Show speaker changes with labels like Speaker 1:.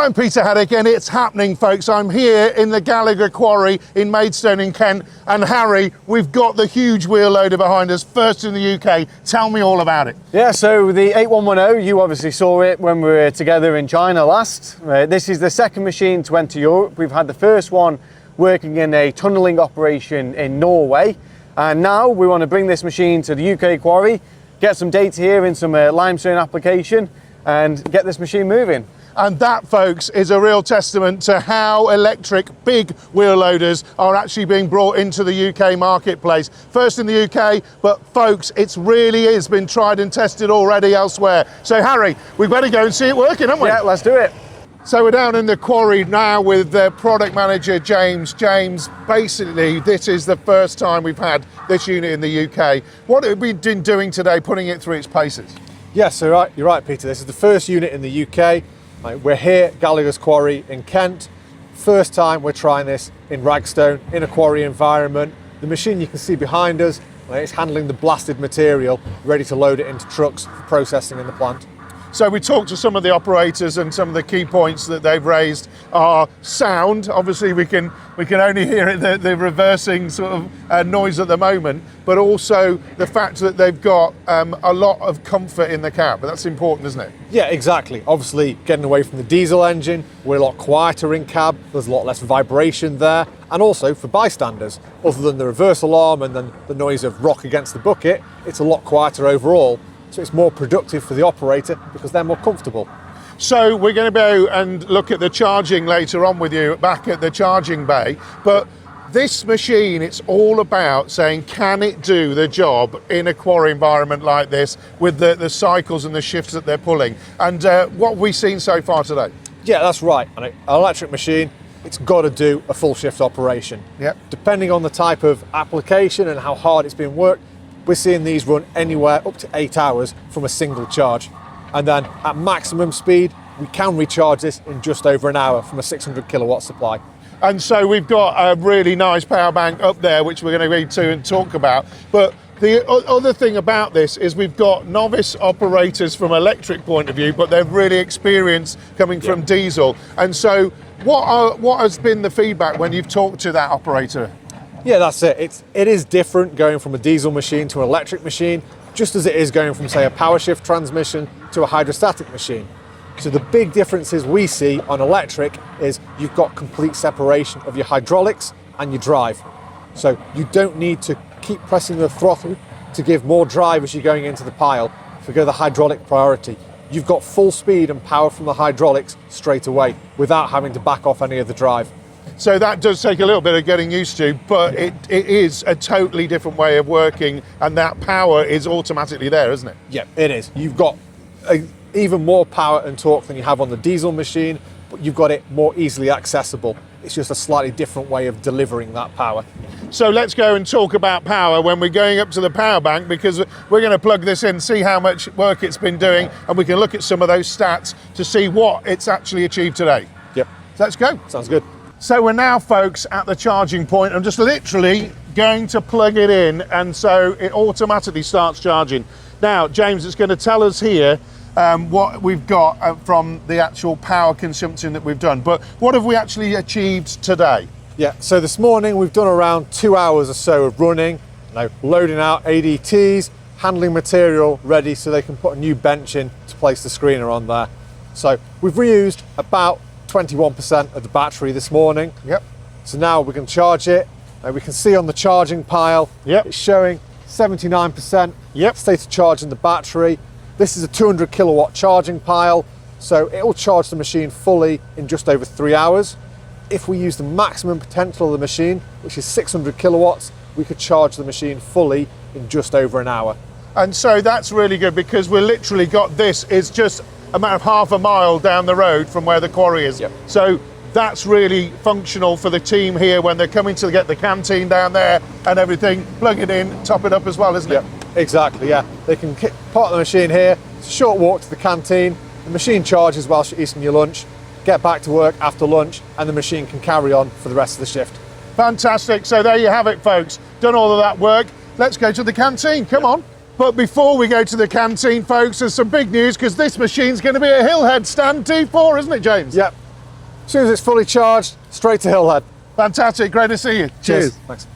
Speaker 1: I'm Peter Haddock and it's happening, folks. I'm here in the Gallagher Quarry in Maidstone in Kent. And Harry, we've got the huge wheel loader behind us, first in the UK. Tell me all about it.
Speaker 2: Yeah, so the 8110, you obviously saw it when we were together in China last. This is the second machine to enter Europe. We've had the first one working in a tunnelling operation in Norway. And now we want to bring this machine to the UK quarry, get some data here in some limestone application and get this machine moving.
Speaker 1: And that, folks, is a real testament to how electric big wheel loaders are actually being brought into the UK marketplace. First in the UK, but folks, it's really is been tried and tested already elsewhere. So Harry, we better go and see it working, haven't we?
Speaker 2: Yeah, let's do it.
Speaker 1: So we're down in the quarry now with the product manager, James. James, basically, this is the first time we've had this unit in the UK. What have we been doing today, putting it through its paces?
Speaker 2: Yes, so you're right, Peter. This is the first unit in the UK. We're here at Gallagher's Quarry in Kent. First time we're trying this in Ragstone, in a quarry environment. The machine you can see behind us, it's handling the blasted material, ready to load it into trucks for processing in the plant.
Speaker 1: So we talked to some of the operators and some of the key points that they've raised are sound. Obviously we can only hear it, the reversing sort of noise at the moment, but also the fact that they've got a lot of comfort in the cab. But that's important, isn't it? Yeah,
Speaker 2: exactly. Obviously getting away from the diesel engine, we're a lot quieter in cab, there's a lot less vibration there. And also for bystanders, other than the reverse alarm and then the noise of rock against the bucket, it's a lot quieter overall. So it's more productive for the operator because they're more comfortable.
Speaker 1: So we're going to go and look at the charging later on with you back at the charging bay. But this machine, it's all about saying, can it do the job in a quarry environment like this with the cycles and the shifts that they're pulling? And what have we seen so far today?
Speaker 2: Yeah, that's right. An electric machine, it's got to do a full shift operation.
Speaker 1: Yep.
Speaker 2: Depending on the type of application and how hard it's been worked, we're seeing these run anywhere up to 8 hours from a single charge. And then at maximum speed, we can recharge this in just over an hour from a 600 kilowatt supply.
Speaker 1: And so we've got a really nice power bank up there, which we're going to read to and talk about. But the other thing about this is we've got novice operators from electric point of view, but they're really experienced coming from diesel. And so what has been the feedback when you've talked to that operator?
Speaker 2: Yeah, that's it. It is different going from a diesel machine to an electric machine, just as it is going from, say, a power shift transmission to a hydrostatic machine. So the big differences we see on electric is you've got complete separation of your hydraulics and your drive. So you don't need to keep pressing the throttle to give more drive as you're going into the pile. If we go the hydraulic priority, you've got full speed and power from the hydraulics straight away without having to back off any of the drive.
Speaker 1: So that does take a little bit of getting used to, but it is a totally different way of working, and that power is automatically there, isn't it?
Speaker 2: Yeah, it is. You've got even more power and torque than you have on the diesel machine, but you've got it more easily accessible. It's just a slightly different way of delivering that power.
Speaker 1: So let's go and talk about power when we're going up to the power bank, because we're going to plug this in, see how much work it's been doing, and we can look at some of those stats to see what it's actually achieved today.
Speaker 2: Yep.
Speaker 1: Let's go.
Speaker 2: Sounds good.
Speaker 1: So we're now, folks, at the charging point. I'm just literally going to plug it in, and so it automatically starts charging. Now, James, it's going to tell us here what we've got from the actual power consumption that we've done. But what have we actually achieved today?
Speaker 2: Yeah, so this morning we've done around 2 hours or so of running, loading out ADTs, handling material ready so they can put a new bench in to place the screener on there. So we've reused about 21% of the battery this morning.
Speaker 1: Yep.
Speaker 2: So now we can charge it. We can see on the charging pile,
Speaker 1: yep,
Speaker 2: it's showing 79% state of charge in the battery. This is a 200 kilowatt charging pile, so it will charge the machine fully in just over 3 hours. If we use the maximum potential of the machine, which is 600 kilowatts, we could charge the machine fully in just over an hour.
Speaker 1: And so that's really good, because we're literally got this is just a matter of half a mile down the road from where the quarry is.
Speaker 2: Yep.
Speaker 1: So that's really functional for the team here when they're coming to get the canteen down there and everything, plug it in, top it up as well, isn't it?
Speaker 2: Exactly, yeah. They can park the machine here, it's a short walk to the canteen, the machine charges whilst you're eating your lunch, get back to work after lunch, and the machine can carry on for the rest of the shift.
Speaker 1: Fantastic, so there you have it, folks. Done all of that work, let's go to the canteen, come on. But before we go to the canteen, folks, there's some big news, because this machine's going to be a Hillhead stand T4, isn't it, James?
Speaker 2: Yep. As soon as it's fully charged, straight to Hillhead.
Speaker 1: Fantastic, great to see you. Cheers.
Speaker 2: Thanks.